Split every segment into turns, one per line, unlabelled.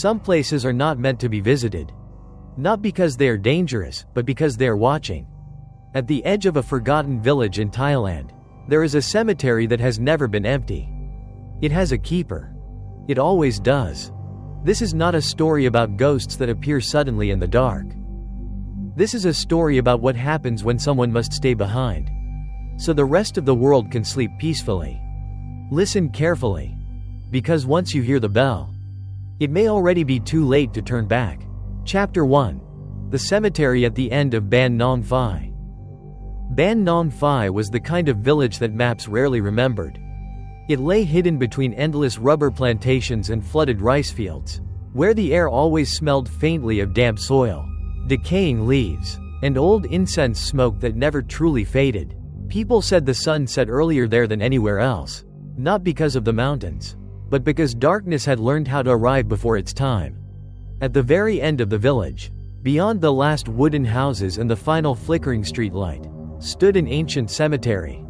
Some places are not meant to be visited. Not because they are dangerous, but because they are watching. At the edge of a forgotten village in Thailand, there is a cemetery that has never been empty. It has a keeper. It always does. This is not a story about ghosts that appear suddenly in the dark. This is a story about what happens when someone must stay behind, so the rest of the world can sleep peacefully. Listen carefully, because once you hear the bell, it may already be too late to turn back. Chapter 1. The Cemetery at the End of Ban Nong Phai. Ban Nong Phai was the kind of village that maps rarely remembered. It lay hidden between endless rubber plantations and flooded rice fields, where the air always smelled faintly of damp soil, decaying leaves, and old incense smoke that never truly faded. People said the sun set earlier there than anywhere else, not because of the mountains, but because darkness had learned how to arrive before its time. At the very end of the village, beyond the last wooden houses and the final flickering streetlight, stood an ancient cemetery.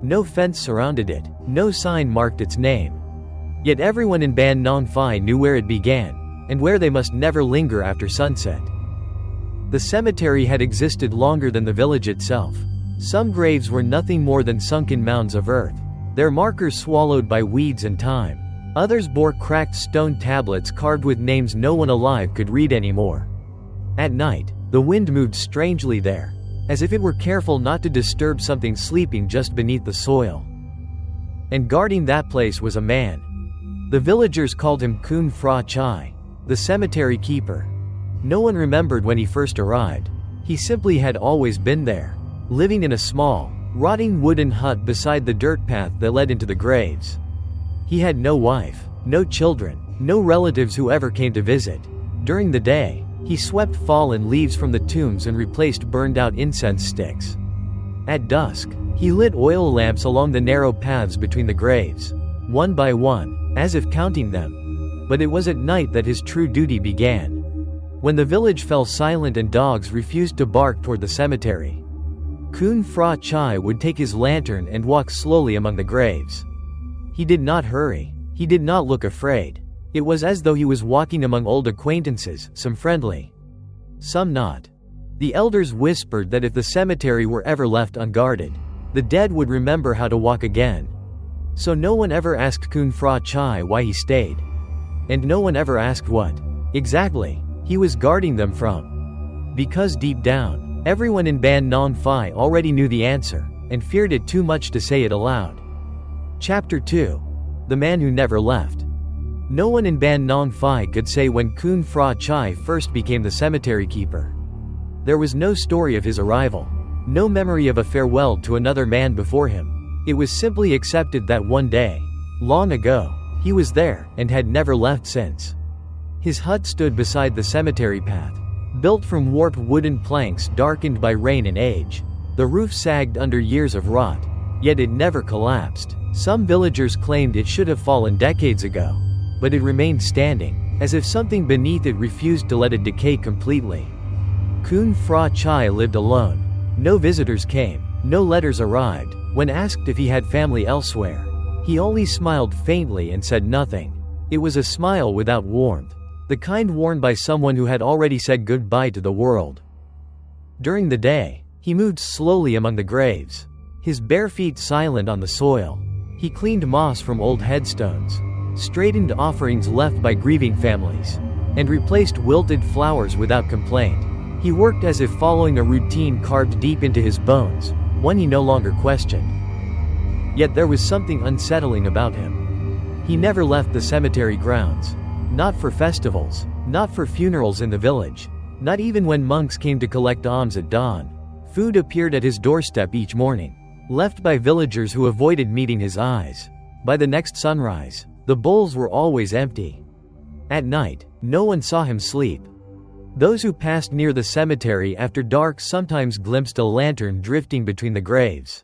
No fence surrounded it, no sign marked its name. Yet everyone in Ban Nong Phai knew where it began, and where they must never linger after sunset. The cemetery had existed longer than the village itself. Some graves were nothing more than sunken mounds of earth, their markers swallowed by weeds and time. Others bore cracked stone tablets carved with names no one alive could read anymore. At night, the wind moved strangely there, as if it were careful not to disturb something sleeping just beneath the soil. And guarding that place was a man. The villagers called him Kun Phra Chai, the cemetery keeper. No one remembered when he first arrived. He simply had always been there, living in a small, rotting wooden hut beside the dirt path that led into the graves. He had no wife, no children, no relatives who ever came to visit. During the day, he swept fallen leaves from the tombs and replaced burned-out incense sticks. At dusk, he lit oil lamps along the narrow paths between the graves, one by one, as if counting them. But it was at night that his true duty began. When the village fell silent and dogs refused to bark toward the cemetery, Kun Phra Chai would take his lantern and walk slowly among the graves. He did not hurry. He did not look afraid. It was as though he was walking among old acquaintances, some friendly, some not. The elders whispered that if the cemetery were ever left unguarded, the dead would remember how to walk again. So no one ever asked Kun Phra Chai why he stayed. And no one ever asked what, exactly, he was guarding them from. Because deep down, everyone in Ban Nong Phai already knew the answer, and feared it too much to say it aloud. Chapter 2. The Man Who Never Left. No one in Ban Nong Phai could say when Kun Phra Chai first became the cemetery keeper. There was no story of his arrival, no memory of a farewell to another man before him. It was simply accepted that one day, long ago, he was there, and had never left since. His hut stood beside the cemetery path, built from warped wooden planks darkened by rain and age. The roof sagged under years of rot, yet it never collapsed. Some villagers claimed it should have fallen decades ago, but it remained standing, as if something beneath it refused to let it decay completely. Kun Phra Chai lived alone. No visitors came, no letters arrived. When asked if he had family elsewhere, he only smiled faintly and said nothing. It was a smile without warmth, the kind worn by someone who had already said goodbye to the world. During the day, he moved slowly among the graves, his bare feet silent on the soil. He cleaned moss from old headstones, straightened offerings left by grieving families, and replaced wilted flowers without complaint. He worked as if following a routine carved deep into his bones, one he no longer questioned. Yet there was something unsettling about him. He never left the cemetery grounds. Not for festivals, not for funerals in the village, not even when monks came to collect alms at dawn. Food appeared at his doorstep each morning, left by villagers who avoided meeting his eyes. By the next sunrise, the bowls were always empty. At night, no one saw him sleep. Those who passed near the cemetery after dark sometimes glimpsed a lantern drifting between the graves.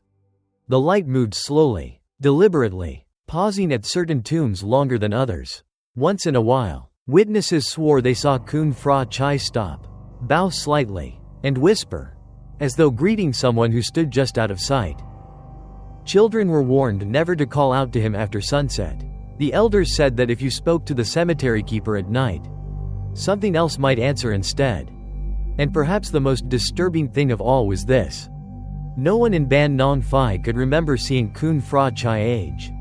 The light moved slowly, deliberately, pausing at certain tombs longer than others. Once in a while, witnesses swore they saw Kun Phra Chai stop, bow slightly, and whisper, as though greeting someone who stood just out of sight. Children were warned never to call out to him after sunset. The elders said that if you spoke to the cemetery keeper at night, something else might answer instead. And perhaps the most disturbing thing of all was this. No one in Ban Nong Phai could remember seeing Kun Fra Chai age.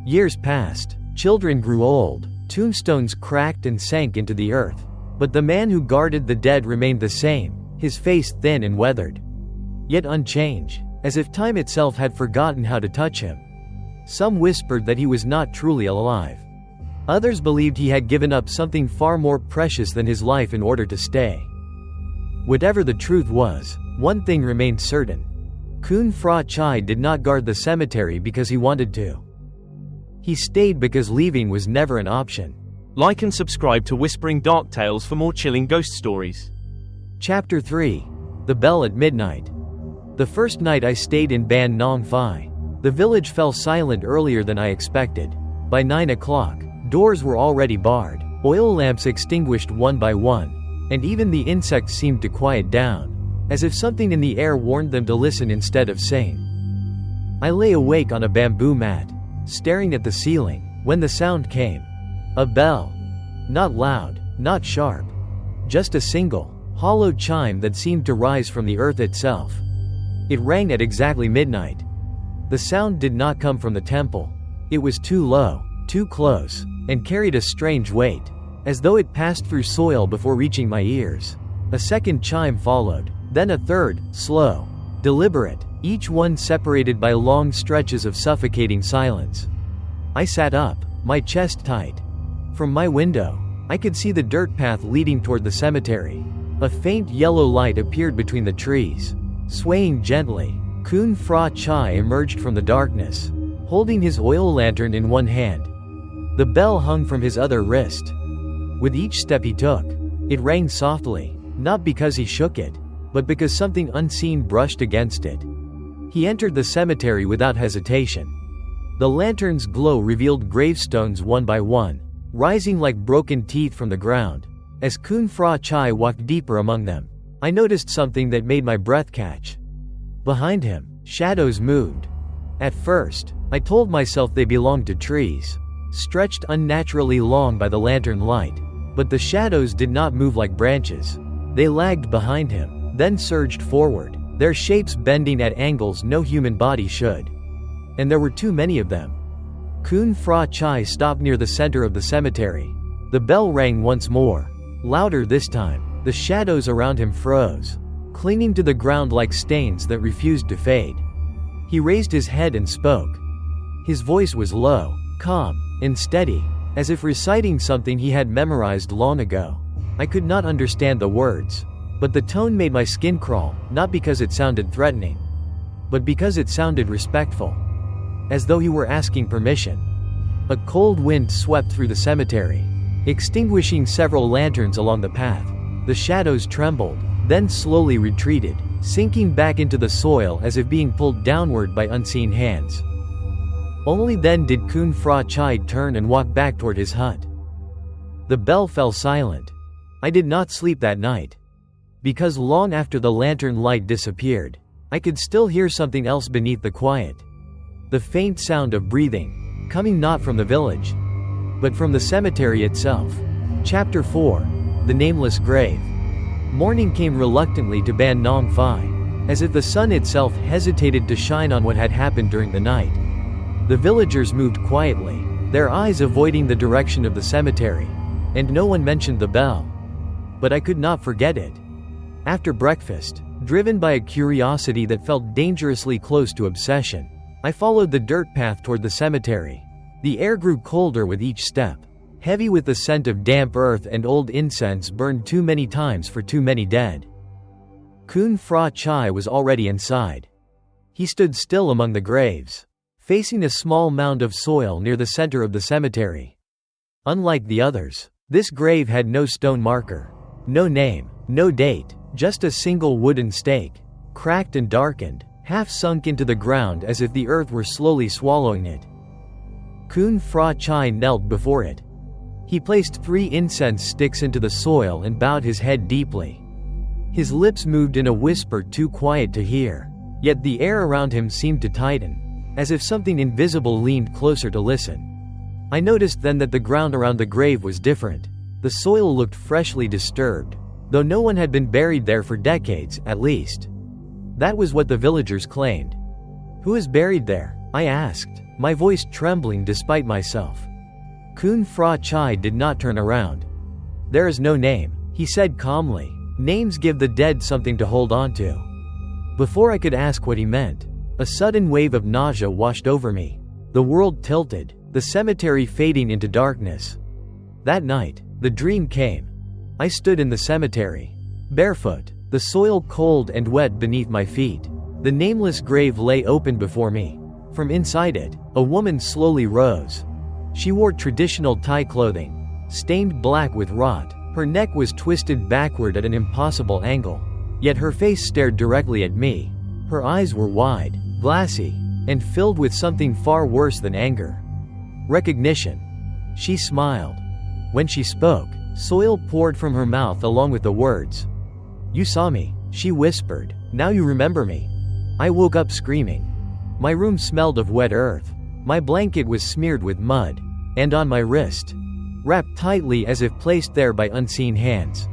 Years passed, children grew old, tombstones cracked and sank into the earth. But the man who guarded the dead remained the same, his face thin and weathered, yet unchanged, as if time itself had forgotten how to touch him. Some whispered that he was not truly alive. Others believed he had given up something far more precious than his life in order to stay. Whatever the truth was, one thing remained certain. Kun Fra Chai did not guard the cemetery because he wanted to. He stayed because leaving was never an option.
Like and subscribe to Whispering Dark Tales for more chilling ghost stories.
Chapter 3. The Bell at Midnight. The first night I stayed in Ban Nong Phai, the village fell silent earlier than I expected. By 9 o'clock, doors were already barred, oil lamps extinguished one by one, and even the insects seemed to quiet down, as if something in the air warned them to listen instead of sing. I lay awake on a bamboo mat, staring at the ceiling, when the sound came. A bell. Not loud, not sharp. Just a single, hollow chime that seemed to rise from the earth itself. It rang at exactly midnight. The sound did not come from the temple. It was too low, too close, and carried a strange weight, as though it passed through soil before reaching my ears. A second chime followed, then a third, slow, deliberate, each one separated by long stretches of suffocating silence. I sat up, my chest tight. From my window, I could see the dirt path leading toward the cemetery. A faint yellow light appeared between the trees. Swaying gently, Kun Fra Chai emerged from the darkness, holding his oil lantern in one hand. The bell hung from his other wrist. With each step he took, it rang softly, not because he shook it, but because something unseen brushed against it. He entered the cemetery without hesitation. The lantern's glow revealed gravestones one by one, rising like broken teeth from the ground. As Kun Fra Chai walked deeper among them, I noticed something that made my breath catch. Behind him, shadows moved. At first, I told myself they belonged to trees, stretched unnaturally long by the lantern light. But the shadows did not move like branches. They lagged behind him, then surged forward, their shapes bending at angles no human body should. And there were too many of them. Kun Fra Chai stopped near the center of the cemetery. The bell rang once more, louder this time. The shadows around him froze, clinging to the ground like stains that refused to fade. He raised his head and spoke. His voice was low, calm, and steady, as if reciting something he had memorized long ago. I could not understand the words, but the tone made my skin crawl, not because it sounded threatening, but because it sounded respectful, as though he were asking permission. A cold wind swept through the cemetery, extinguishing several lanterns along the path. The shadows trembled, then slowly retreated, sinking back into the soil as if being pulled downward by unseen hands. Only then did Kun Fra Chai turn and walk back toward his hut. The bell fell silent. I did not sleep that night, because long after the lantern light disappeared, I could still hear something else beneath the quiet. The faint sound of breathing, coming not from the village, but from the cemetery itself. Chapter 4. The Nameless Grave. Morning came reluctantly to Ban Nong Phai, as if the sun itself hesitated to shine on what had happened during the night. The villagers moved quietly, their eyes avoiding the direction of the cemetery, and no one mentioned the bell. But I could not forget it. After breakfast, driven by a curiosity that felt dangerously close to obsession, I followed the dirt path toward the cemetery. The air grew colder with each step, heavy with the scent of damp earth and old incense burned too many times for too many dead. Kun Fra Chai was already inside. He stood still among the graves, facing a small mound of soil near the center of the cemetery. Unlike the others, this grave had no stone marker, no name, no date, just a single wooden stake, cracked and darkened, half sunk into the ground as if the earth were slowly swallowing it. Kun Fra Chai knelt before it. He placed 3 incense sticks into the soil and bowed his head deeply. His lips moved in a whisper too quiet to hear, yet the air around him seemed to tighten, as if something invisible leaned closer to listen. I noticed then that the ground around the grave was different. The soil looked freshly disturbed, though no one had been buried there for decades, at least. That was what the villagers claimed. "Who is buried there?" I asked, my voice trembling despite myself. Kun Fra Chai did not turn around. "There is no name," he said calmly. "Names give the dead something to hold on to." Before I could ask what he meant, a sudden wave of nausea washed over me. The world tilted, the cemetery fading into darkness. That night, the dream came. I stood in the cemetery, barefoot, the soil cold and wet beneath my feet. The nameless grave lay open before me. From inside it, a woman slowly rose. She wore traditional Thai clothing, stained black with rot. Her neck was twisted backward at an impossible angle, yet her face stared directly at me. Her eyes were wide, glassy, and filled with something far worse than anger. Recognition. She smiled. When she spoke, soil poured from her mouth along with the words. "You saw me," she whispered. "Now you remember me." I woke up screaming. My room smelled of wet earth. My blanket was smeared with mud, and on my wrist, wrapped tightly as if placed there by unseen hands,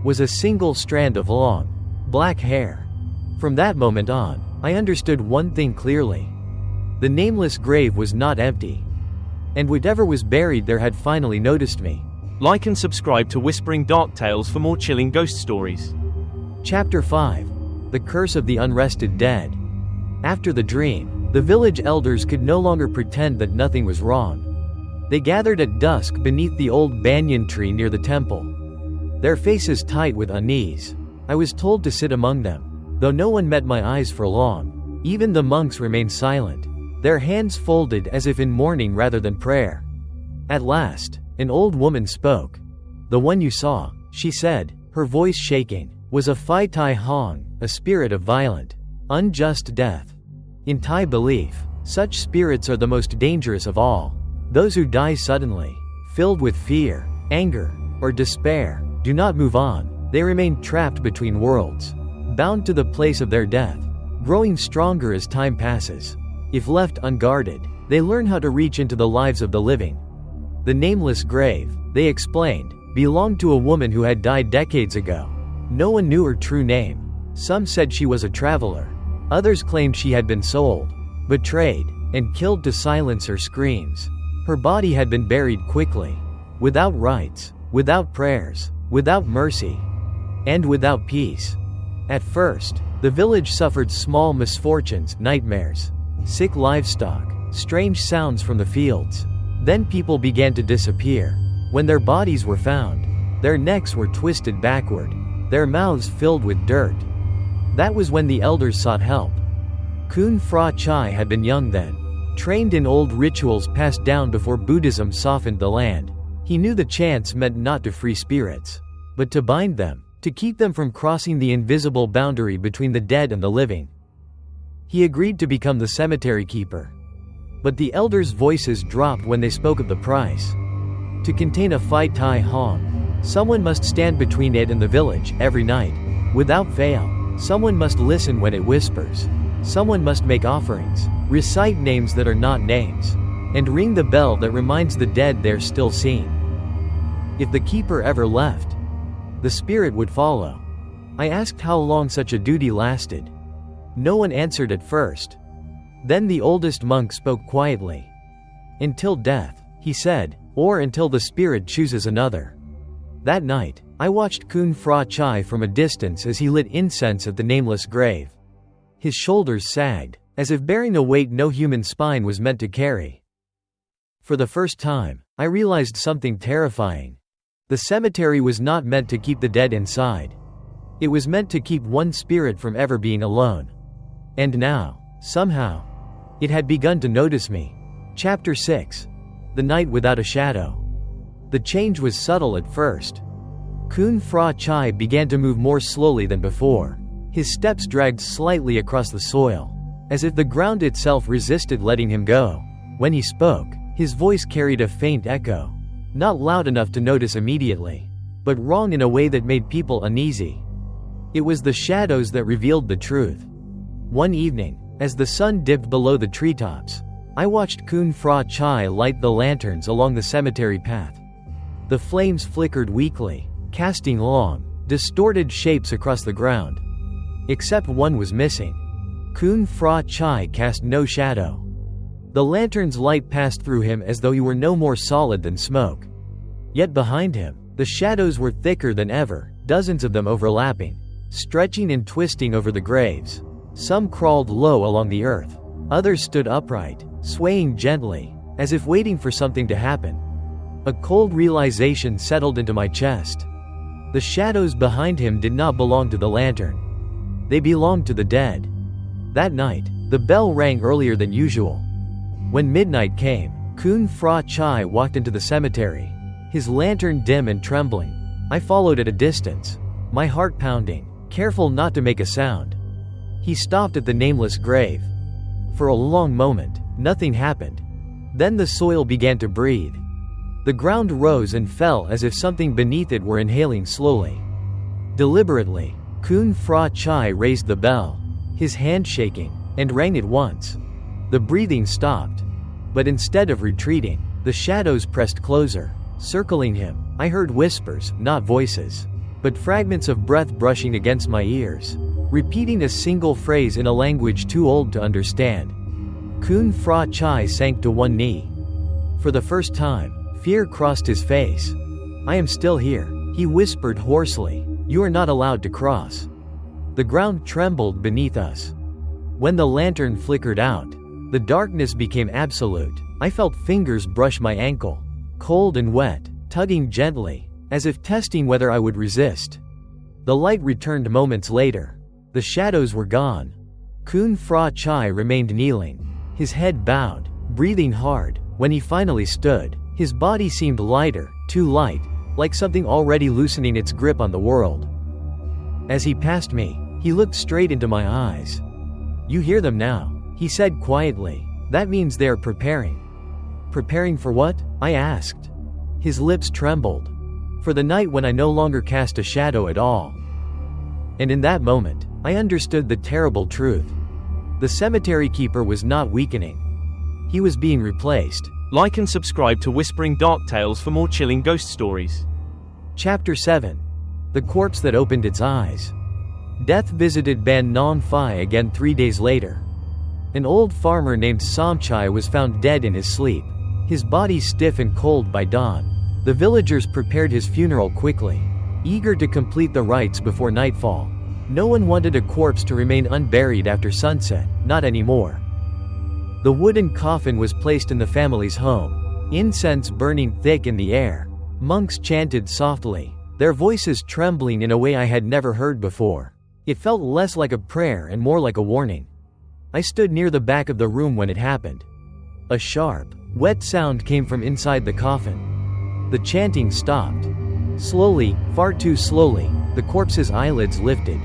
was a single strand of long, black hair. From that moment on, I understood one thing clearly. The nameless grave was not empty, and whatever was buried there had finally noticed me.
Like and subscribe to Whispering Dark Tales for more chilling ghost stories.
Chapter 5. The Curse of the Unrested Dead. After the dream, the village elders could no longer pretend that nothing was wrong. They gathered at dusk beneath the old banyan tree near the temple, their faces tight with unease. I was told to sit among them, though no one met my eyes for long. Even the monks remained silent, their hands folded as if in mourning rather than prayer. At last, an old woman spoke. "The one you saw," she said, her voice shaking, "was a Phai Thai Hong, a spirit of violent, unjust death. In Thai belief, such spirits are the most dangerous of all. Those who die suddenly, filled with fear, anger, or despair, do not move on. They remain trapped between worlds, bound to the place of their death, growing stronger as time passes. If left unguarded, they learn how to reach into the lives of the living." The nameless grave, they explained, belonged to a woman who had died decades ago. No one knew her true name. Some said she was a traveler. Others claimed she had been sold, betrayed, and killed to silence her screams. Her body had been buried quickly, without rites, without prayers, without mercy, and without peace. At first, the village suffered small misfortunes, nightmares, sick livestock, strange sounds from the fields. Then people began to disappear. When their bodies were found, their necks were twisted backward, their mouths filled with dirt. That was when the elders sought help. Kun Fra Chai had been young then, trained in old rituals passed down before Buddhism softened the land. He knew the chants meant not to free spirits, but to bind them, to keep them from crossing the invisible boundary between the dead and the living. He agreed to become the cemetery keeper. But the elders' voices dropped when they spoke of the price. To contain a Phai Thai Hong, someone must stand between it and the village every night, without fail. Someone must listen when it whispers. Someone must make offerings, recite names that are not names, and ring the bell that reminds the dead they're still seen. If the keeper ever left, the spirit would follow. I asked how long such a duty lasted. No one answered at first. Then the oldest monk spoke quietly. "Until death," he said, "or until the spirit chooses another." That night, I watched Kun Fra Chai from a distance as he lit incense at the nameless grave. His shoulders sagged, as if bearing a weight no human spine was meant to carry. For the first time, I realized something terrifying. The cemetery was not meant to keep the dead inside. It was meant to keep one spirit from ever being alone. And now, somehow, it had begun to notice me. Chapter 6. The Night Without a Shadow. The change was subtle at first. Kun Fra Chai began to move more slowly than before. His steps dragged slightly across the soil, as if the ground itself resisted letting him go. When he spoke, his voice carried a faint echo, not loud enough to notice immediately, but wrong in a way that made people uneasy. It was the shadows that revealed the truth. One evening, as the sun dipped below the treetops, I watched Kun Fra Chai light the lanterns along the cemetery path. The flames flickered weakly, casting long, distorted shapes across the ground. Except one was missing. Kun Fra Chai cast no shadow. The lantern's light passed through him as though he were no more solid than smoke. Yet behind him, the shadows were thicker than ever, dozens of them overlapping, stretching and twisting over the graves. Some crawled low along the earth. Others stood upright, swaying gently, as if waiting for something to happen. A cold realization settled into my chest. The shadows behind him did not belong to the lantern. They belonged to the dead. That night, the bell rang earlier than usual. When midnight came, Kun Fra Chai walked into the cemetery, his lantern dim and trembling. I followed at a distance, my heart pounding, careful not to make a sound. He stopped at the nameless grave. For a long moment, nothing happened. Then the soil began to breathe. The ground rose and fell as if something beneath it were inhaling slowly. Deliberately, Kun Fra Chai raised the bell, his hand shaking, and rang it once. The breathing stopped. But instead of retreating, the shadows pressed closer, circling him. I heard whispers, not voices, but fragments of breath brushing against my ears, repeating a single phrase in a language too old to understand. Kun Fra Chai sank to one knee. For the first time, fear crossed his face. "I am still here," he whispered hoarsely. "You are not allowed to cross." The ground trembled beneath us. When the lantern flickered out, the darkness became absolute. I felt fingers brush my ankle, cold and wet, tugging gently, as if testing whether I would resist. The light returned moments later. The shadows were gone. Kun Fra Chai remained kneeling, his head bowed, breathing hard. When he finally stood, his body seemed lighter, too light, like something already loosening its grip on the world. As he passed me, he looked straight into my eyes. "You hear them now," he said quietly. "That means they are preparing." "Preparing for what?" I asked. His lips trembled. "For the night when I no longer cast a shadow at all." And in that moment, I understood the terrible truth. The cemetery keeper was not weakening. He was being replaced.
Like and subscribe to Whispering Dark Tales for more chilling ghost stories.
Chapter 7. The Corpse That Opened Its Eyes. Death visited Ban Non Phai again 3 days later. An old farmer named Somchai was found dead in his sleep, his body stiff and cold by dawn. The villagers prepared his funeral quickly, eager to complete the rites before nightfall. No one wanted a corpse to remain unburied after sunset, not anymore. The wooden coffin was placed in the family's home, incense burning thick in the air. Monks chanted softly, their voices trembling in a way I had never heard before. It felt less like a prayer and more like a warning. I stood near the back of the room when it happened. A sharp, wet sound came from inside the coffin. The chanting stopped. Slowly, far too slowly, the corpse's eyelids lifted.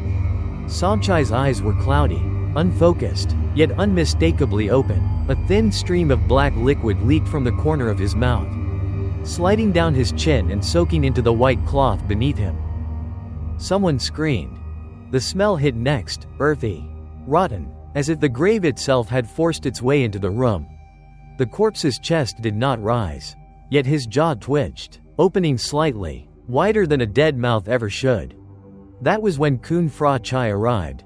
Somchai's eyes were cloudy, unfocused, yet unmistakably open. A thin stream of black liquid leaked from the corner of his mouth, sliding down his chin and soaking into the white cloth beneath him. Someone screamed. The smell hit next, earthy, rotten, as if the grave itself had forced its way into the room. The corpse's chest did not rise, yet his jaw twitched, opening slightly, wider than a dead mouth ever should. That was when Kun Fra Chai arrived.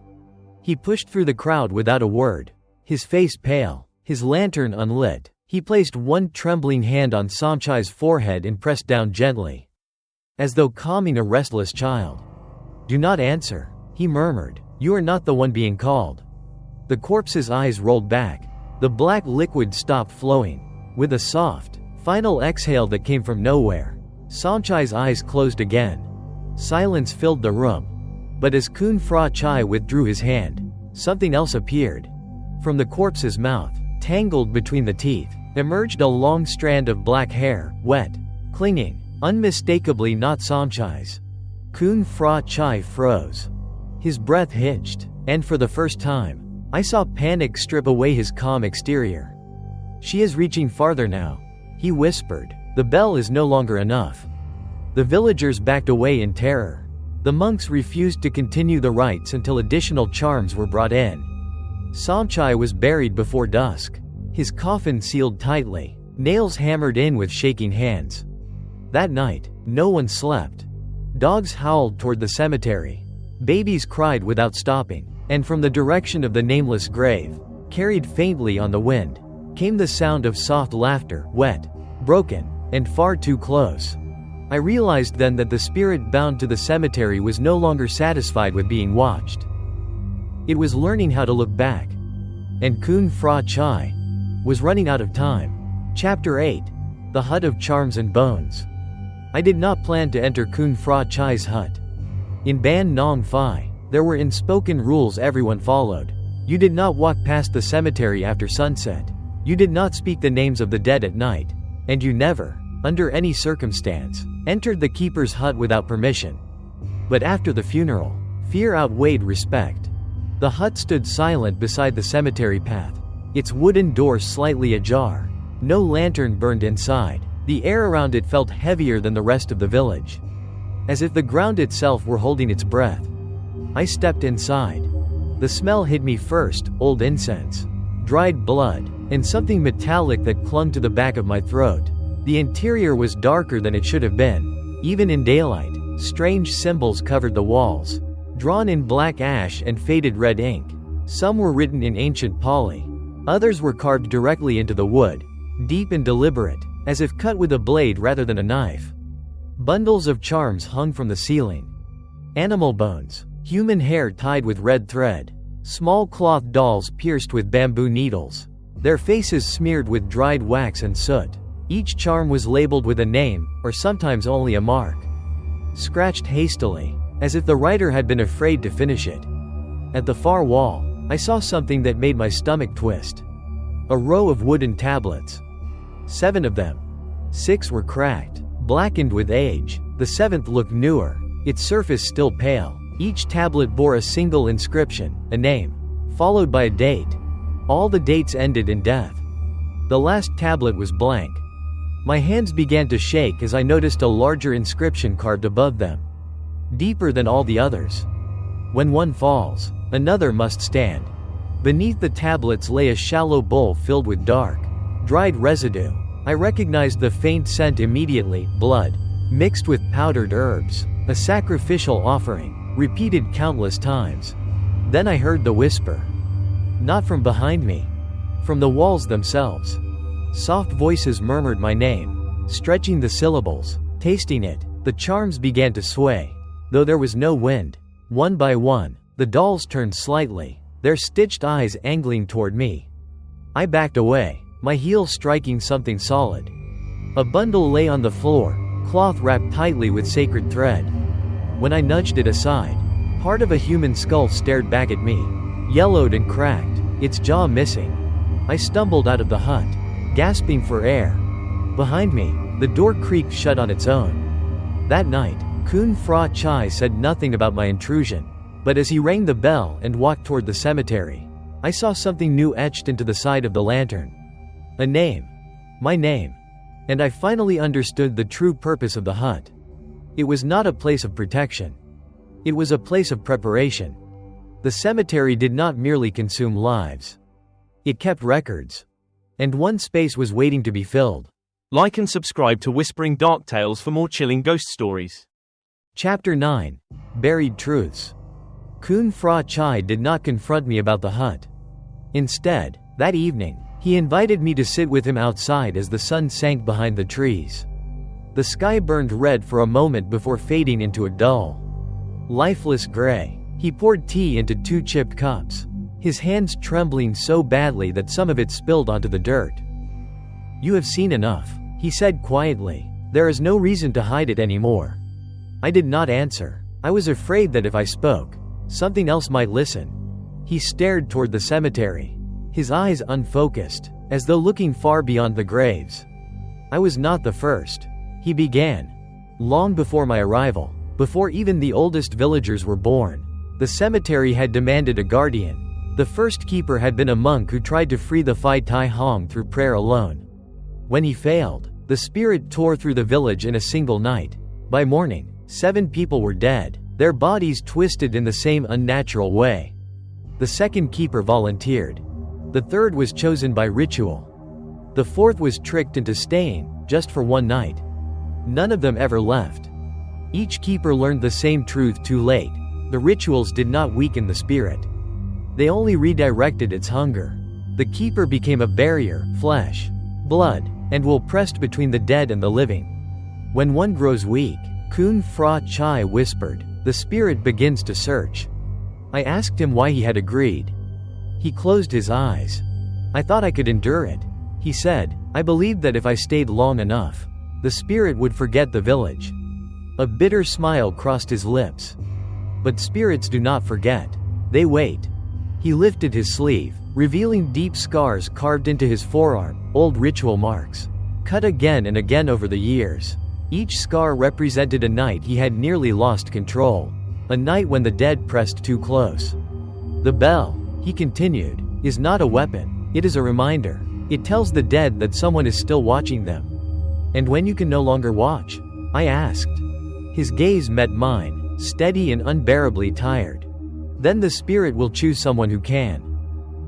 He pushed through the crowd without a word, his face pale, his lantern unlit. He placed one trembling hand on Somchai's forehead and pressed down gently, as though calming a restless child. "Do not answer," he murmured. "You are not the one being called." The corpse's eyes rolled back. The black liquid stopped flowing. With a soft, final exhale that came from nowhere, Somchai's eyes closed again. Silence filled the room. But as Kun Fra Chai withdrew his hand, something else appeared. From the corpse's mouth, tangled between the teeth, emerged a long strand of black hair, wet, clinging, unmistakably not Somchai's. Kun Fra Chai froze. His breath hitched, and for the first time, I saw panic strip away his calm exterior. "She is reaching farther now," he whispered. "The bell is no longer enough." The villagers backed away in terror. The monks refused to continue the rites until additional charms were brought in. Somchai was buried before dusk, his coffin sealed tightly, nails hammered in with shaking hands. That night, No one slept. Dogs howled toward the cemetery. Babies cried without stopping. And from the direction of the nameless grave, carried faintly on the wind, came the sound of soft laughter, wet, broken, and far too close. I realized then that the spirit bound to the cemetery was no longer satisfied with being watched. It was learning how to look back. And Kun Fra Chai was running out of time. Chapter 8. The Hut of Charms and Bones. I did not plan to enter Kun Fra Chai's hut. In Ban Nong Phai, there were unspoken rules everyone followed. You did not walk past the cemetery after sunset. You did not speak the names of the dead at night. And you never, under any circumstance, entered the keeper's hut without permission. But after the funeral, fear outweighed respect. The hut stood silent beside the cemetery path, its wooden door slightly ajar. No lantern burned inside. The air around it felt heavier than the rest of the village, as if the ground itself were holding its breath. I stepped inside. The smell hit me first, old incense, dried blood, and something metallic that clung to the back of my throat. The interior was darker than it should have been. Even in daylight, strange symbols covered the walls, drawn in black ash and faded red ink. Some were written in ancient Pali. Others were carved directly into the wood, deep and deliberate, as if cut with a blade rather than a knife. Bundles of charms hung from the ceiling. Animal bones, human hair tied with red thread, small cloth dolls pierced with bamboo needles, their faces smeared with dried wax and soot. Each charm was labeled with a name, or sometimes only a mark, scratched hastily, as if the writer had been afraid to finish it. At the far wall, I saw something that made my stomach twist. A row of wooden tablets. 7 of them. 6 were cracked, blackened with age. The 7th looked newer, its surface still pale. Each tablet bore a single inscription, a name, followed by a date. All the dates ended in death. The last tablet was blank. My hands began to shake as I noticed a larger inscription carved above them, deeper than all the others. When one falls, another must stand. Beneath the tablets lay a shallow bowl filled with dark, dried residue. I recognized the faint scent immediately, blood, mixed with powdered herbs, a sacrificial offering, repeated countless times. Then I heard the whisper. Not from behind me, from the walls themselves. Soft voices murmured my name, stretching the syllables, tasting it. The charms began to sway, though there was no wind. One by one, the dolls turned slightly, their stitched eyes angling toward me. I backed away, my heel striking something solid. A bundle lay on the floor, cloth wrapped tightly with sacred thread. When I nudged it aside, part of a human skull stared back at me, yellowed and cracked, its jaw missing. I stumbled out of the hut, gasping for air. Behind me, the door creaked shut on its own. That night, Kun Fra Chai said nothing about my intrusion, but as he rang the bell and walked toward the cemetery, I saw something new etched into the side of the lantern. A name. My name. And I finally understood the true purpose of the hut. It was not a place of protection. It was a place of preparation. The cemetery did not merely consume lives. It kept records. And one space was waiting to be filled.
Like and subscribe to Whispering Dark Tales for more chilling ghost stories.
Chapter 9. Buried Truths. Kun Fra Chai did not confront me about the hut. Instead, that evening, he invited me to sit with him outside as the sun sank behind the trees. The sky burned red for a moment before fading into a dull, lifeless gray. He poured tea into 2 chipped cups, his hands trembling so badly that some of it spilled onto the dirt. "You have seen enough," he said quietly. "There is no reason to hide it anymore." I did not answer. I was afraid that if I spoke, something else might listen. He stared toward the cemetery, his eyes unfocused, as though looking far beyond the graves. "I was not the first," he began. "Long before my arrival, before even the oldest villagers were born, the cemetery had demanded a guardian. The first keeper had been a monk who tried to free the Phi Tai Hong through prayer alone. When he failed, the spirit tore through the village in a single night. By morning, 7 people were dead, their bodies twisted in the same unnatural way. The second keeper volunteered. The third was chosen by ritual. The fourth was tricked into staying, just for one night. None of them ever left. Each keeper learned the same truth too late. The rituals did not weaken the spirit. They only redirected its hunger. The keeper became a barrier, flesh, blood, and wool pressed between the dead and the living. When one grows weak, Kun Fra Chai whispered, the spirit begins to search. I asked him why he had agreed. He closed his eyes. I thought I could endure it. He said, I believed that if I stayed long enough, the spirit would forget the village. A bitter smile crossed his lips. But spirits do not forget. They wait. He lifted his sleeve, revealing deep scars carved into his forearm, old ritual marks, cut again and again over the years. Each scar represented a night he had nearly lost control, a night when the dead pressed too close. The bell, he continued, is not a weapon, it is a reminder. It tells the dead that someone is still watching them. And when you can no longer watch? I asked. His gaze met mine, steady and unbearably tired. Then the spirit will choose someone who can.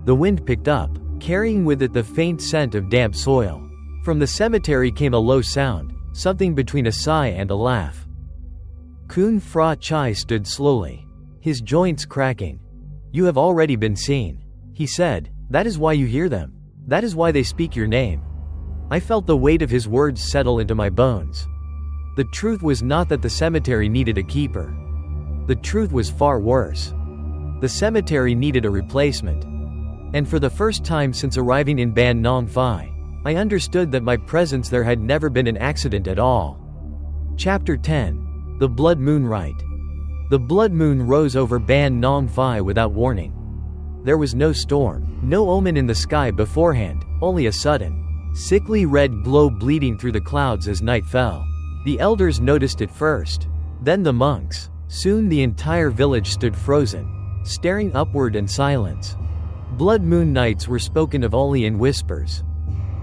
The wind picked up, carrying with it the faint scent of damp soil. From the cemetery came a low sound, something between a sigh and a laugh. Kun Fra Chai stood slowly, his joints cracking. You have already been seen, he said. That is why you hear them. That is why they speak your name. I felt the weight of his words settle into my bones. The truth was not that the cemetery needed a keeper. The truth was far worse. The cemetery needed a replacement. And for the first time since arriving in Ban Nong Phai, I understood that my presence there had never been an accident at all. Chapter 10. The Blood Moon Rite. The blood moon rose over Ban Nong Phai without warning. There was no storm, no omen in the sky beforehand, only a sudden, sickly red glow bleeding through the clouds as night fell. The elders noticed it first, then the monks. Soon the entire village stood frozen, staring upward in silence. Blood moon nights were spoken of only in whispers.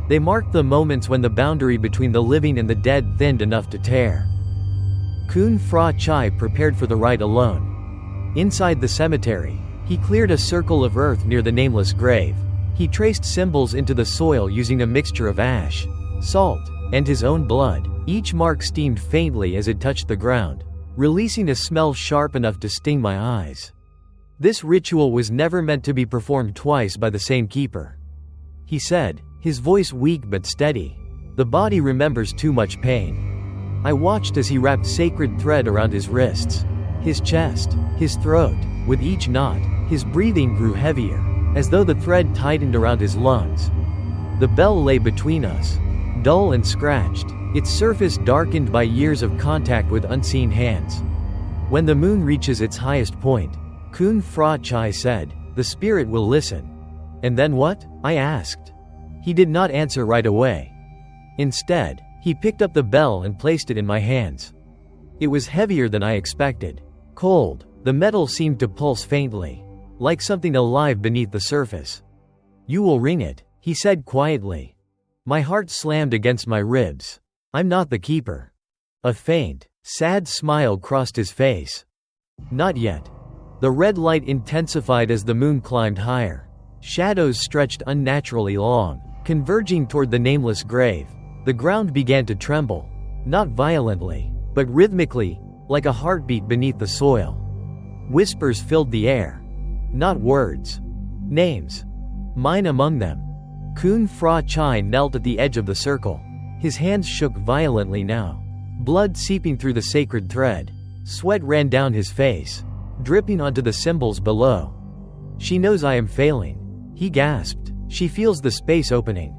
They marked the moments when the boundary between the living and the dead thinned enough to tear. Kun Fra Chai prepared for the rite alone. Inside the cemetery, he cleared a circle of earth near the nameless grave. He traced symbols into the soil using a mixture of ash, salt, and his own blood. Each mark steamed faintly as it touched the ground, releasing a smell sharp enough to sting my eyes. This ritual was never meant to be performed twice by the same keeper. He said, his voice weak but steady. The body remembers too much pain. I watched as he wrapped sacred thread around his wrists, his chest, his throat. With each knot, his breathing grew heavier, as though the thread tightened around his lungs. The bell lay between us, dull and scratched, its surface darkened by years of contact with unseen hands. When the moon reaches its highest point, Kun Fra Chai said, the spirit will listen. And then what? I asked. He did not answer right away. Instead, he picked up the bell and placed it in my hands. It was heavier than I expected. Cold, the metal seemed to pulse faintly, like something alive beneath the surface. You will ring it, he said quietly. My heart slammed against my ribs. I'm not the keeper. A faint, sad smile crossed his face. Not yet. The red light intensified as the moon climbed higher. Shadows stretched unnaturally long, converging toward the nameless grave. The ground began to tremble, not violently, but rhythmically, like a heartbeat beneath the soil. Whispers filled the air. Not words. Names. Mine among them. Kun Fra Chai knelt at the edge of the circle. His hands shook violently now, blood seeping through the sacred thread. Sweat ran down his face, dripping onto the symbols below. She knows I am failing, he gasped. She feels the space opening.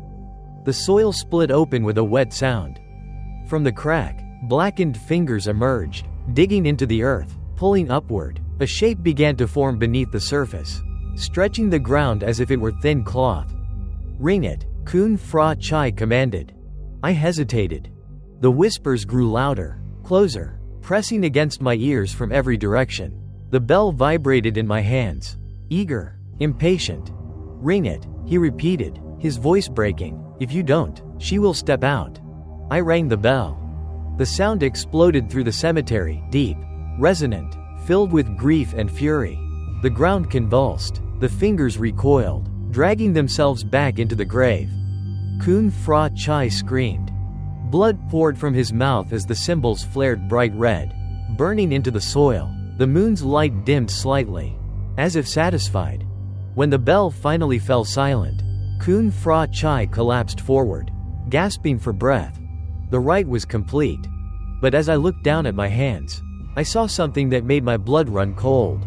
The soil split open with a wet sound. From the crack, blackened fingers emerged, digging into the earth, pulling upward. A shape began to form beneath the surface, stretching the ground as if it were thin cloth. Ring it, Kun Fra Chai commanded. I hesitated. The whispers grew louder, closer, pressing against my ears from every direction. The bell vibrated in my hands, eager, impatient. Ring it, he repeated, his voice breaking. If you don't, she will step out. I rang the bell. The sound exploded through the cemetery, deep, resonant, filled with grief and fury. The ground convulsed, the fingers recoiled, dragging themselves back into the grave. Kun Fra Chai screamed. Blood poured from his mouth as the symbols flared bright red, burning into the soil. The moon's light dimmed slightly, as if satisfied. When the bell finally fell silent, Kun Fra Chai collapsed forward, gasping for breath. The rite was complete. But as I looked down at my hands, I saw something that made my blood run cold.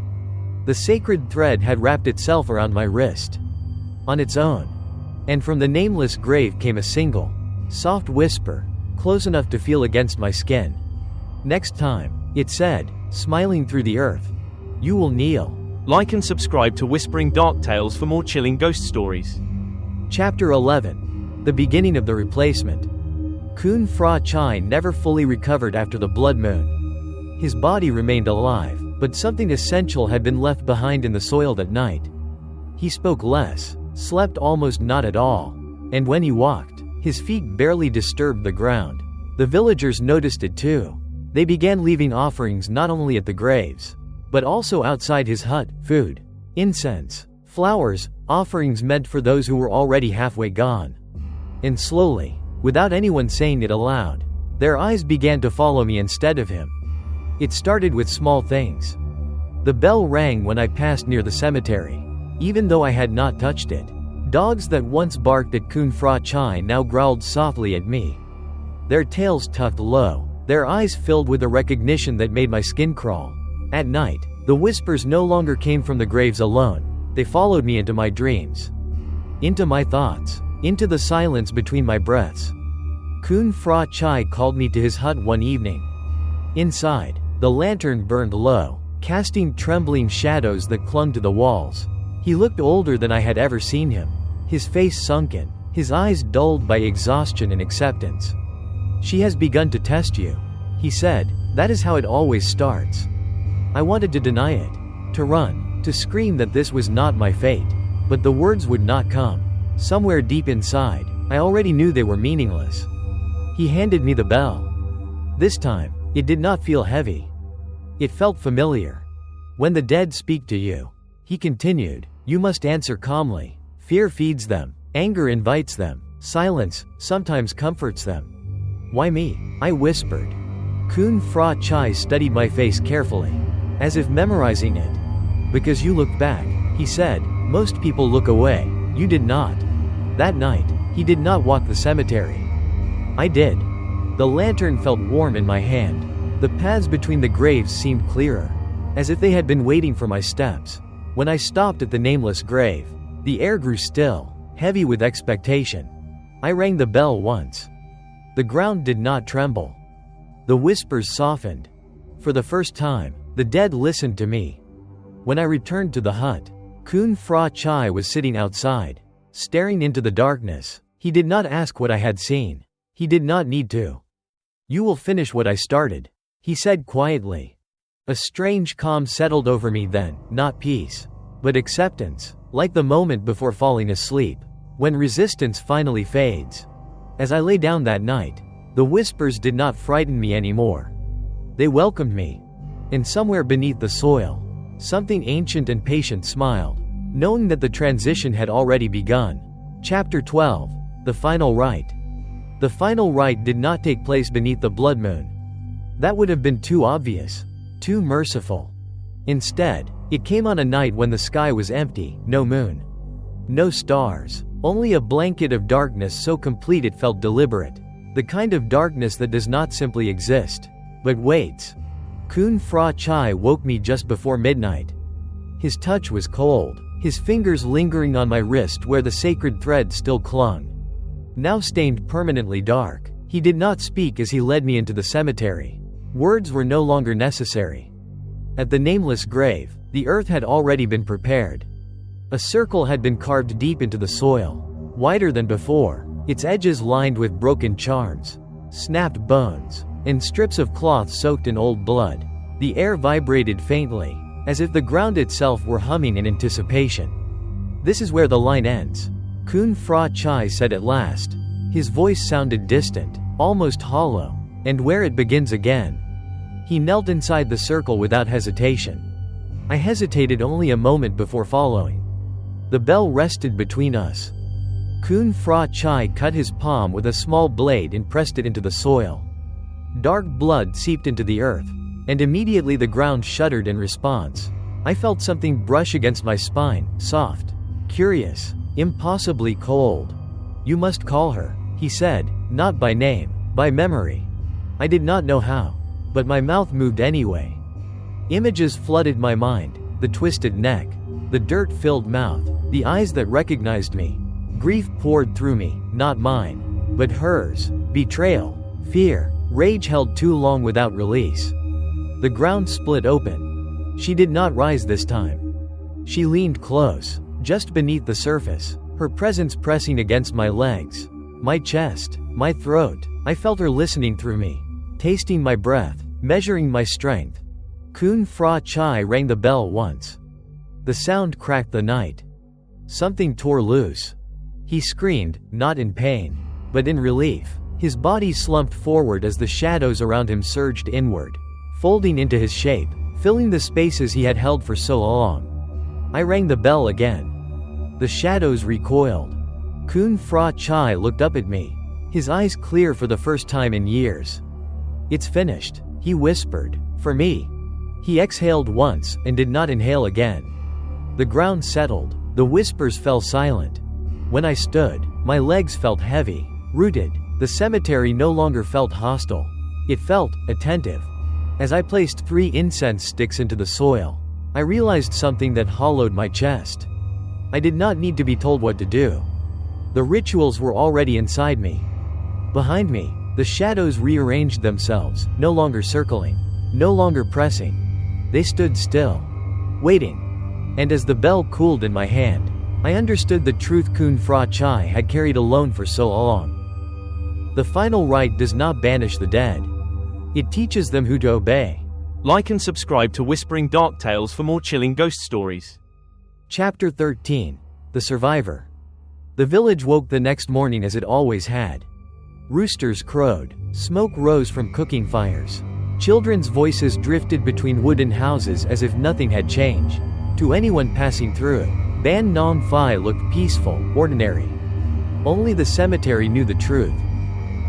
The sacred thread had wrapped itself around my wrist, on its own. And from the nameless grave came a single, soft whisper, close enough to feel against my skin. "Next time," it said, smiling through the earth, "you will kneel."
Like and subscribe to Whispering Dark Tales for more chilling ghost stories.
Chapter 11. The beginning of the replacement. Kun Fra Chai never fully recovered after the blood moon. His body remained alive, but something essential had been left behind in the soil that night. He spoke less, slept almost not at all, and when he walked, his feet barely disturbed the ground. The villagers noticed it too. They began leaving offerings not only at the graves, but also outside his hut: food, incense, flowers, offerings meant for those who were already halfway gone. And slowly, without anyone saying it aloud, their eyes began to follow me instead of him. It started with small things. The bell rang when I passed near the cemetery, even though I had not touched it. Dogs that once barked at Kun Fra Chai now growled softly at me, their tails tucked low, their eyes filled with a recognition that made my skin crawl. At night, the whispers no longer came from the graves alone. They followed me into my dreams, into my thoughts, into the silence between my breaths. Kun Fra Chai called me to his hut one evening. Inside, the lantern burned low, casting trembling shadows that clung to the walls. He looked older than I had ever seen him, his face sunken, his eyes dulled by exhaustion and acceptance. "She has begun to test you," he said. "That is how it always starts." I wanted to deny it, to run, to scream that this was not my fate, but the words would not come. Somewhere deep inside, I already knew they were meaningless. He handed me the bell. This time, it did not feel heavy. It felt familiar. "When the dead speak to you," he continued, "you must answer calmly. Fear feeds them, anger invites them, silence sometimes comforts them." "Why me?" I whispered. Kun Fra Chai studied my face carefully, as if memorizing it. "Because you looked back," he said. "Most people look away. You did not." That night, he did not walk the cemetery. I did. The lantern felt warm in my hand. The paths between the graves seemed clearer, as if they had been waiting for my steps. When I stopped at the nameless grave, the air grew still, heavy with expectation. I rang the bell once. The ground did not tremble. The whispers softened. For the first time, the dead listened to me. When I returned to the hut, Kun Fra Chai was sitting outside, staring into the darkness. He did not ask what I had seen. He did not need to. "You will finish what I started," he said quietly. A strange calm settled over me then, not peace, but acceptance, like the moment before falling asleep, when resistance finally fades. As I lay down that night, the whispers did not frighten me anymore. They welcomed me. And somewhere beneath the soil, something ancient and patient smiled, knowing that the transition had already begun. Chapter 12. The Final Rite. The final rite did not take place beneath the blood moon. That would have been too obvious, too merciful. Instead, it came on a night when the sky was empty, no moon, no stars, only a blanket of darkness so complete it felt deliberate. The kind of darkness that does not simply exist, but waits. Kun Fra Chai woke me just before midnight. His touch was cold, his fingers lingering on my wrist where the sacred thread still clung, now stained permanently dark. He did not speak as he led me into the cemetery. Words were no longer necessary. At the nameless grave, the earth had already been prepared. A circle had been carved deep into the soil, wider than before, its edges lined with broken charms, snapped bones, and strips of cloth soaked in old blood. The air vibrated faintly, as if the ground itself were humming in anticipation. "This is where the line ends," Kun Fra Chai said at last. His voice sounded distant, almost hollow. "And where it begins again." He knelt inside the circle without hesitation. I hesitated only a moment before following. The bell rested between us. Kun Fra Chai cut his palm with a small blade and pressed it into the soil. Dark blood seeped into the earth, and immediately the ground shuddered in response. I felt something brush against my spine, soft, curious, impossibly cold. "You must call her," he said, not by name, by memory. I did not know how, but my mouth moved anyway. Images flooded my mind, the twisted neck, the dirt-filled mouth, the eyes that recognized me. Grief poured through me, not mine, but hers. Betrayal, fear, rage held too long without release. The ground split open. She did not rise this time. She leaned close, just beneath the surface, her presence pressing against my legs, my chest, my throat. I felt her listening through me, tasting my breath, measuring my strength. Kun Fra Chai rang the bell once. The sound cracked the night. Something tore loose. He screamed, not in pain, but in relief. His body slumped forward as the shadows around him surged inward, folding into his shape, filling the spaces he had held for so long. I rang the bell again. The shadows recoiled. Kun Fra Chai looked up at me, his eyes clear for the first time in years. "It's finished," he whispered. "For me." He exhaled once and did not inhale again. The ground settled. The whispers fell silent. When I stood, my legs felt heavy, rooted. The cemetery no longer felt hostile. It felt attentive. As I placed 3 incense sticks into the soil, I realized something that hollowed my chest. I did not need to be told what to do. The rituals were already inside me. Behind me, the shadows rearranged themselves, no longer circling, no longer pressing. They stood still, waiting. And as the bell cooled in my hand, I understood the truth Kun Fra Chai had carried alone for so long. The final rite does not banish the dead. It teaches them who to obey.
Like and subscribe to Whispering Dark Tales for more chilling ghost stories.
Chapter 13. The Survivor. The village woke the next morning as it always had. Roosters crowed. Smoke rose from cooking fires. Children's voices drifted between wooden houses as if nothing had changed. To anyone passing through, Ban Nong Phai looked peaceful, ordinary. Only the cemetery knew the truth.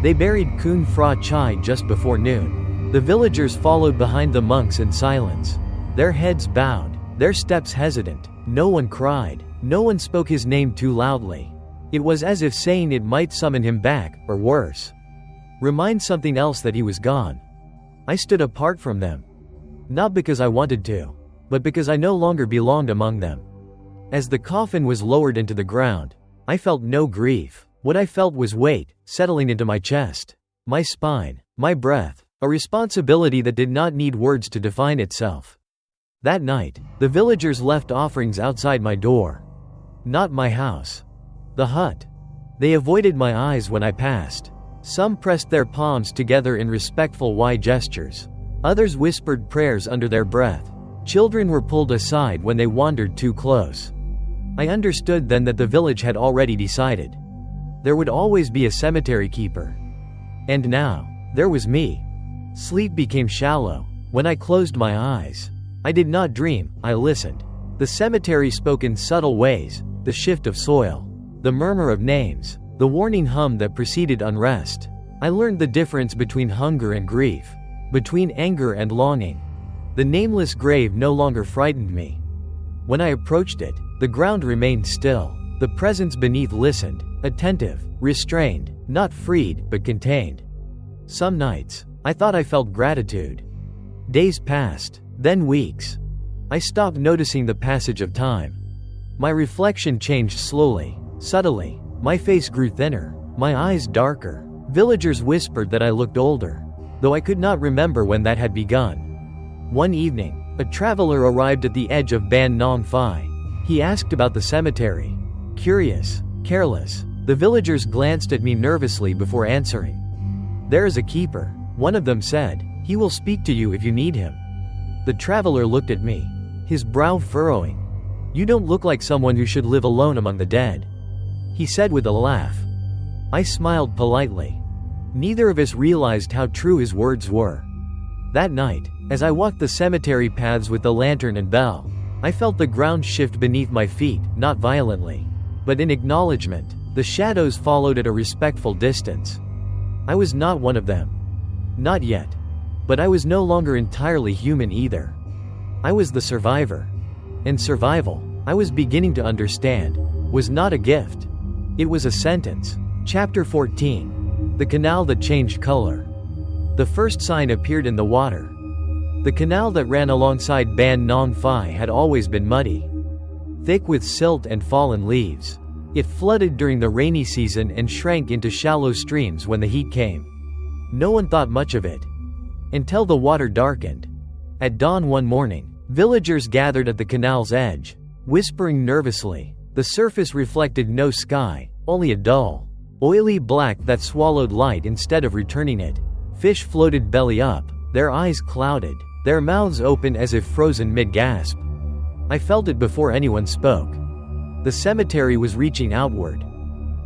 They buried Kun Fra Chai just before noon. The villagers followed behind the monks in silence, their heads bowed, their steps hesitant. No one cried. No one spoke his name too loudly. It was as if saying it might summon him back, or worse, remind something else that he was gone. I stood apart from them. Not because I wanted to, but because I no longer belonged among them. As the coffin was lowered into the ground, I felt no grief. What I felt was weight, settling into my chest, my spine, my breath, a responsibility that did not need words to define itself. That night, the villagers left offerings outside my door. Not my house. The hut. They avoided my eyes when I passed. Some pressed their palms together in respectful Y gestures. Others whispered prayers under their breath. Children were pulled aside when they wandered too close. I understood then that the village had already decided. There would always be a cemetery keeper. And now, there was me. Sleep became shallow. When I closed my eyes, I did not dream, I listened. The cemetery spoke in subtle ways, the shift of soil, the murmur of names, the warning hum that preceded unrest. I learned the difference between hunger and grief, between anger and longing. The nameless grave no longer frightened me. When I approached it, the ground remained still. The presence beneath listened, attentive, restrained, not freed, but contained. Some nights, I thought I felt gratitude. Days passed, then weeks. I stopped noticing the passage of time. My reflection changed slowly, subtly. My face grew thinner, my eyes darker. Villagers whispered that I looked older, though I could not remember when that had begun. One evening, a traveler arrived at the edge of Ban Nong Phai. He asked about the cemetery. Curious, careless, the villagers glanced at me nervously before answering. "There is a keeper," one of them said. "He will speak to you if you need him." The traveler looked at me, his brow furrowing. "You don't look like someone who should live alone among the dead," he said with a laugh. I smiled politely. Neither of us realized how true his words were. That night, as I walked the cemetery paths with the lantern and bell, I felt the ground shift beneath my feet, not violently, but in acknowledgement. The shadows followed at a respectful distance. I was not one of them. Not yet. But I was no longer entirely human either. I was the survivor. And survival, I was beginning to understand, was not a gift. It was a sentence. Chapter 14. The canal that changed color. The first sign appeared in the water. The canal that ran alongside Ban Nong Phai had always been muddy, thick with silt and fallen leaves. It flooded during the rainy season and shrank into shallow streams when the heat came. No one thought much of it, until the water darkened. At dawn one morning, villagers gathered at the canal's edge, whispering nervously. The surface reflected no sky, only a dull, oily black that swallowed light instead of returning it. Fish floated belly up, their eyes clouded, their mouths open as if frozen mid-gasp. I felt it before anyone spoke. The cemetery was reaching outward.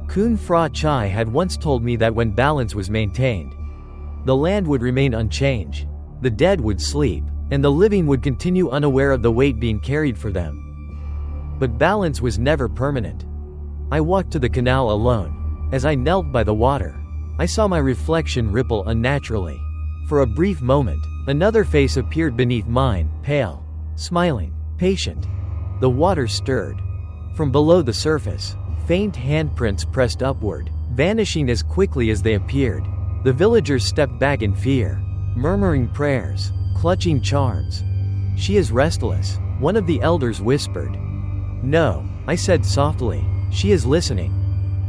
Kun Fra Chai had once told me that when balance was maintained, the land would remain unchanged, the dead would sleep, and the living would continue unaware of the weight being carried for them. But balance was never permanent. I walked to the canal alone. As I knelt by the water, I saw my reflection ripple unnaturally. For a brief moment, another face appeared beneath mine, pale, smiling, patient. The water stirred. From below the surface, faint handprints pressed upward, vanishing as quickly as they appeared. The villagers stepped back in fear, murmuring prayers, clutching charms. "She is restless," one of the elders whispered. "No," I said softly, "she is listening."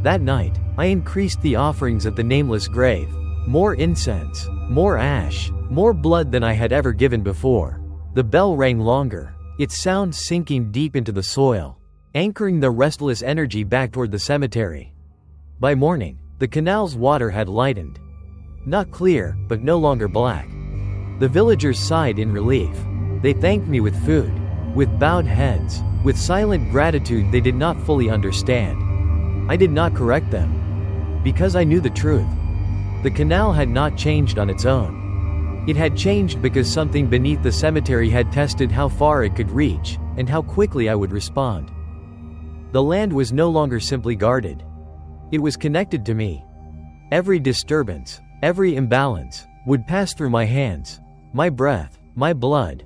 That night, I increased the offerings at the Nameless grave. More incense, more ash, more blood than I had ever given before. The bell rang longer, its sound sinking deep into the soil, anchoring the restless energy back toward the cemetery. By morning, the canal's water had lightened. Not clear, but no longer black. The villagers sighed in relief. They thanked me with food, with bowed heads, with silent gratitude they did not fully understand. I did not correct them, because I knew the truth. The canal had not changed on its own. It had changed because something beneath the cemetery had tested how far it could reach, and how quickly I would respond. The land was no longer simply guarded. It was connected to me. Every disturbance, every imbalance, would pass through my hands, my breath, my blood.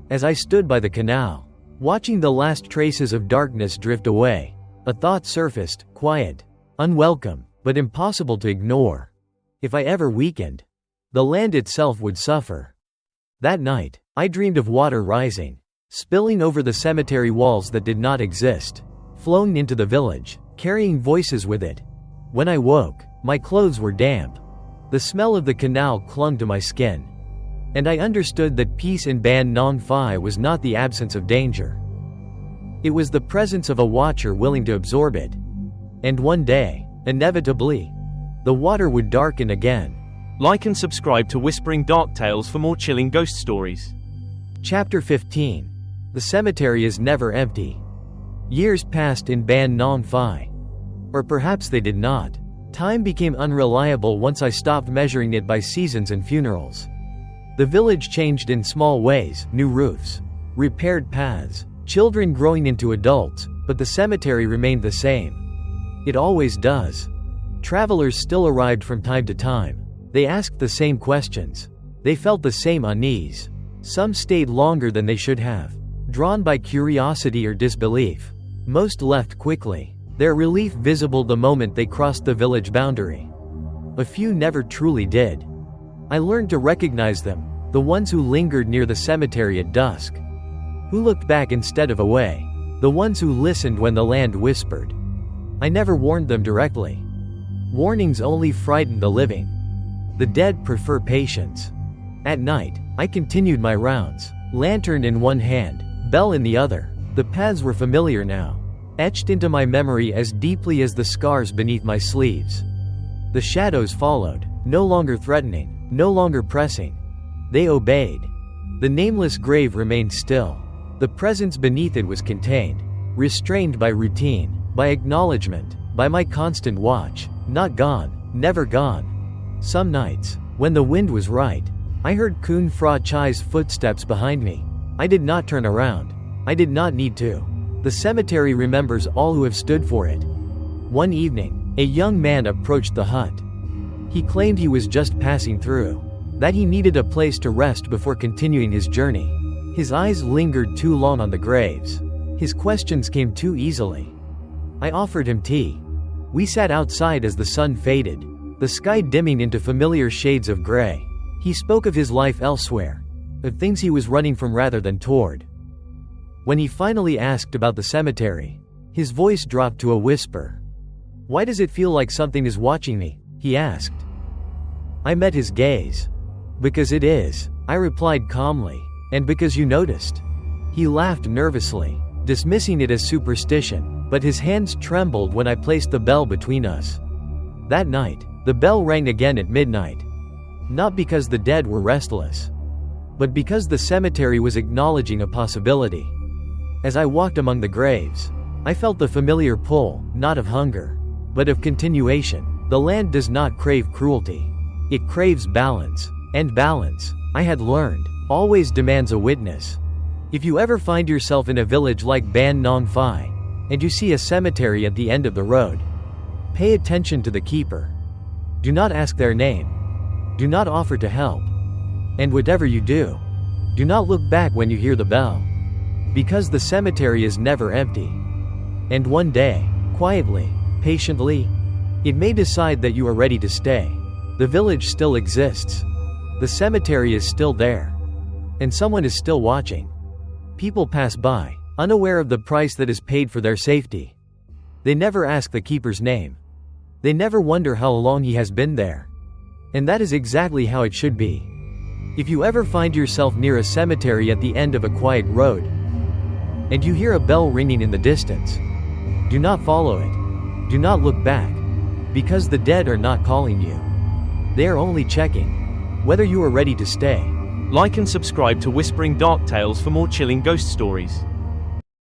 As I stood by the canal, watching the last traces of darkness drift away, a thought surfaced, quiet, unwelcome, but impossible to ignore. If I ever weakened, the land itself would suffer. That night, I dreamed of water rising, spilling over the cemetery walls that did not exist, flowing into the village, carrying voices with it. When I woke, my clothes were damp. The smell of the canal clung to my skin. And I understood that peace in Ban Nong Phai was not the absence of danger. It was the presence of a watcher willing to absorb it. And one day, inevitably, the water would darken again.
Like and subscribe to Whispering Dark Tales for more chilling ghost stories.
Chapter 15. The cemetery is never empty. Years passed in Ban Nong Phai. Or perhaps they did not. Time became unreliable once I stopped measuring it by seasons and funerals. The village changed in small ways, new roofs, repaired paths, children growing into adults, but the cemetery remained the same. It always does. Travelers still arrived from time to time. They asked the same questions. They felt the same unease. Some stayed longer than they should have, drawn by curiosity or disbelief. Most left quickly, their relief visible the moment they crossed the village boundary. A few never truly did. I learned to recognize them, the ones who lingered near the cemetery at dusk, who looked back instead of away, the ones who listened when the land whispered. I never warned them directly. Warnings only frighten the living. The dead prefer patience. At night, I continued my rounds, lantern in one hand, bell in the other. The paths were familiar now, etched into my memory as deeply as the scars beneath my sleeves. The shadows followed, no longer threatening, no longer pressing. They obeyed. The nameless grave remained still. The presence beneath it was contained, restrained by routine, by acknowledgement, by my constant watch. Not gone, never gone. Some nights, when the wind was right, I heard Kun Fra Chai's footsteps behind me. I did not turn around. I did not need to. The cemetery remembers all who have stood for it. One evening, A young man approached the hut. He claimed he was just passing through, that he needed a place to rest before continuing his journey. His eyes lingered too long on the graves. His questions came too easily. I offered him tea. We sat outside as the sun faded, the sky dimming into familiar shades of gray. He spoke of his life elsewhere, of things he was running from rather than toward. When he finally asked about the cemetery, his voice dropped to a whisper. "Why does it feel like something is watching me?" he asked. I met his gaze. "Because it is," I replied calmly. "And because you noticed." He laughed nervously, dismissing it as superstition, but his hands trembled when I placed the bell between us. That night, the bell rang again at midnight. Not because the dead were restless, but because the cemetery was acknowledging a possibility. As I walked among the graves, I felt the familiar pull, not of hunger, but of continuation. The land does not crave cruelty. It craves balance. And balance, I had learned, always demands a witness. If you ever find yourself in a village like Ban Nong Phai, and you see a cemetery at the end of the road, pay attention to the keeper. Do not ask their name. Do not offer to help. And whatever you do, do not look back when you hear the bell. Because the cemetery is never empty. And one day, quietly, patiently, it may decide that you are ready to stay. The village still exists. The cemetery is still there. And someone is still watching. People pass by, unaware of the price that is paid for their safety. They never ask the keeper's name. They never wonder how long he has been there. And that is exactly how it should be. If you ever find yourself near a cemetery at the end of a quiet road, and you hear a bell ringing in the distance, do not follow it. Do not look back. Because the dead are not calling you. They are only checking whether you are ready to stay.
Like and subscribe to Whispering Dark Tales for more chilling ghost stories.